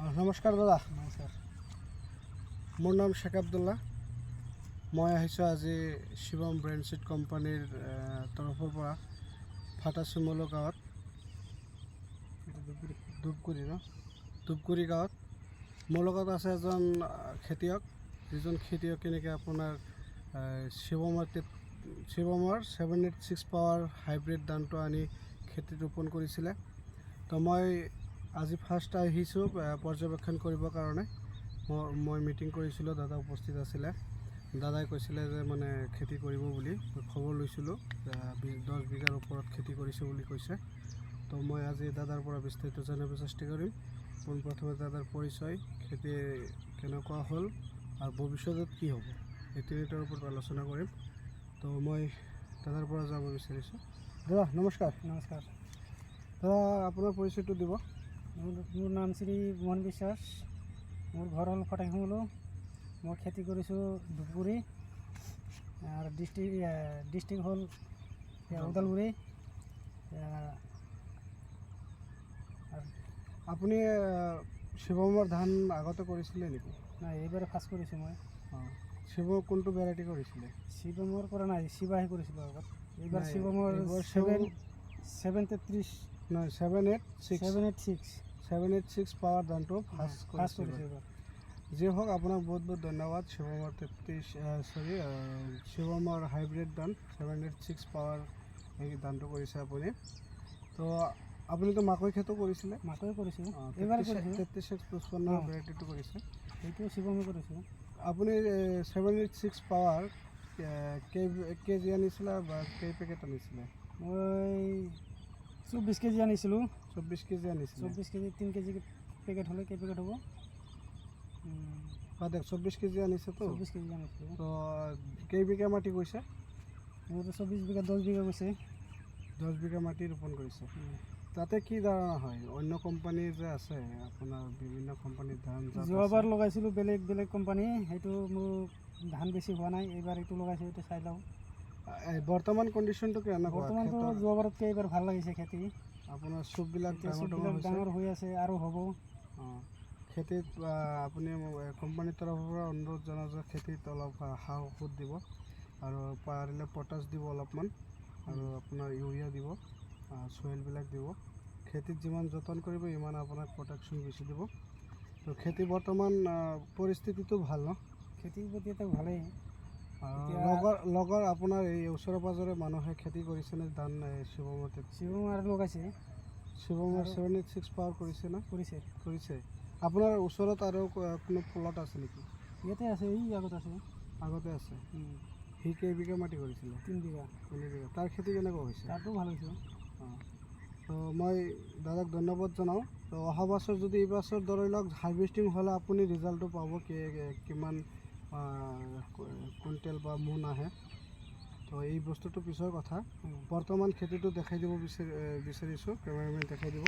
নমস্কাৰ দাদা। নমস্কাৰ। মোৰ নাম শেখ আব্দুল্লাহ। মই আহিছোঁ আজি শিৱম ব্ৰেণ্ড চিড কোম্পানীৰ তৰফৰ পৰা ফাটাচিমলো গাঁৱত, ধূপগুৰি গাঁৱত। মোৰ লগত আছে এজন খেতিয়ক, যিজন খেতিয়কে নেকি আপোনাৰ শিৱমৰ 786 পাৱাৰ হাইব্ৰিড ধানটো আনি খেতিত ৰোপণ কৰিছিলে। তো মই আজি ফাৰ্ষ্ট আহিছোঁ পৰ্যবেক্ষণ কৰিবৰ কাৰণে। মই মিটিং কৰিছিলোঁ, দাদা উপস্থিত আছিলে। দাদাই কৈছিলে যে মানে খেতি কৰিব বুলি খবৰ লৈছিলোঁ, 10 বিঘাৰ ওপৰত খেতি কৰিছে বুলি কৈছে। তো মই আজি দাদাৰ পৰা বিস্তাৰিত জানিব চেষ্টা কৰিম। পোনপ্ৰথমে দাদাৰ পৰিচয়, খেতি কেনেকুৱা হ'ল আৰু ভৱিষ্যতত কি হ'ব, এই তিনিটাৰ ওপৰত আলোচনা কৰিম। তো মই দাদাৰ পৰা যাব বিচাৰিছোঁ। দাদা নমস্কাৰ। নমস্কাৰ। দাদা আপোনাৰ পৰিচয়টো দিব। মোৰ নাম শ্ৰী মোহন বিশ্বাস। মোৰ ঘৰ হ'ল ফাটাচিমলো। মই খেতি কৰিছোঁ ধূপগুৰি, আৰু ডিষ্ট্ৰিক্ট হ'ল ওদালগুৰি। আপুনি শিৱমৰ ধান আগতে কৰিছিলে নেকি? নাই, এইবাৰ ফাৰ্ষ্ট কৰিছোঁ মই। শিৱৰ কোনটো ভেৰাইটি কৰিছিলে? শিৱমৰ কৰা নাই, শিৱাহে কৰিছিলোঁ আগত। এইবাৰ নাই, শিৱমৰ এইবাৰ 733 নহয় 786 786 পাৱাৰ ধানটো ফাৰ্ষ্ট কৰিছোঁ কৰিছে। এইবাৰ। যি হওক, আপোনাক বহুত বহুত ধন্যবাদ। শিৱমৰ হাইব্ৰিড ধান 786 পাৱাৰ এই ধানটো কৰিছে আপুনি। তো আপুনিতো মাকৈ খেতিও কৰিছিলে? মাকৈ কৰিছোঁ, এইবাৰ কৰিছোঁ। 3355 ভেৰাইটিটো কৰিছে, সেইটো শিৱমে কৰিছোঁ। আপুনি 786 পাৱাৰ কেজি আনিছিলে বা কেই পেকেট আনিছিলে? মই 24 কেজি আনিছিলোঁ। 24 কেজি আনিছিলে। 24 কেজি 3 কেজি পেকেট হ'লে কেই পেকেট হ'ব? বাদ 24 কেজি আনিছেতো। 24 কেজি আনিছিলোঁ। তো কেই বিঘা মাটি গৈছে? মোৰতো 24 বিঘা 10 বিঘা গৈছে। 10 বিঘা মাটি ৰোপণ কৰিছে। তাতে কি ধাৰণা হয়? অন্য কোম্পানী যে আছে আপোনাৰ, বিভিন্ন কোম্পানীৰ ধান যোৱাবাৰ লগাইছিলোঁ বেলেগ কোম্পানী, সেইটো মোৰ ধান বেছি হোৱা নাই। এইবাৰ এইটো লগাইছোঁ, এইটো চাই লওঁ। বৰ্তমান কণ্ডিশ্যনটো কেনেকুৱা? বৰ্তমানটো যোৱাবাৰতকৈ এইবাৰ ভাল লাগিছে খেতি। আপোনাৰ চুপবিলাক ডাঙৰ হৈ আছে আৰু হ'ব। খেতিত আপুনি কোম্পানীৰ তৰফৰ পৰা অনুৰোধ জনাওঁ যে খেতিত অলপ সা ঔষধ দিব, আৰু পাৰিলে পটাছ দিব অলপমান, আৰু আপোনাৰ ইউৰিয়া দিব, চইলবিলাক দিব। খেতিত যিমান যতন কৰিব ইমান আপোনাক প্ৰটেকশ্যন বেছি দিব। তো খেতি বৰ্তমান পৰিস্থিতিটো ভাল ন? খেতিৰ প্ৰতিটো ভালেই। লগৰ আপোনাৰ এই ওচৰে পাঁজৰে মানুহে খেতি কৰিছেনে ধান? শিৱম আৰু লগাইছে। শিৱমৰ 786 পাৱাৰ কৰিছে না? কৰিছে। আপোনাৰ ওচৰত আৰু কোনো প্লট আছে নেকি? ইয়াতে আছে, এই আগত আছে। আগতে আছে। সি কেই বিঘা মাটি কৰিছিলে? 3 বিঘা। তাৰ খেতি কেনেকুৱা হৈছে? তাতো ভাল হৈছে। তো মই দাদাক ধন্যবাদ জনাওঁ। তো অহা বছৰ যদি এইবছৰ ধৰি লওক হাৰ্ভেষ্টিং হ'লে আপুনি ৰিজাল্টটো পাব, কিমান কুইণ্টেল বা মোন আহে। তো এই বস্তুটো পিছৰ কথা। বৰ্তমান খেতিটো দেখাই দিব বিচাৰিছোঁ, কেমেৰামেন দেখাই দিব।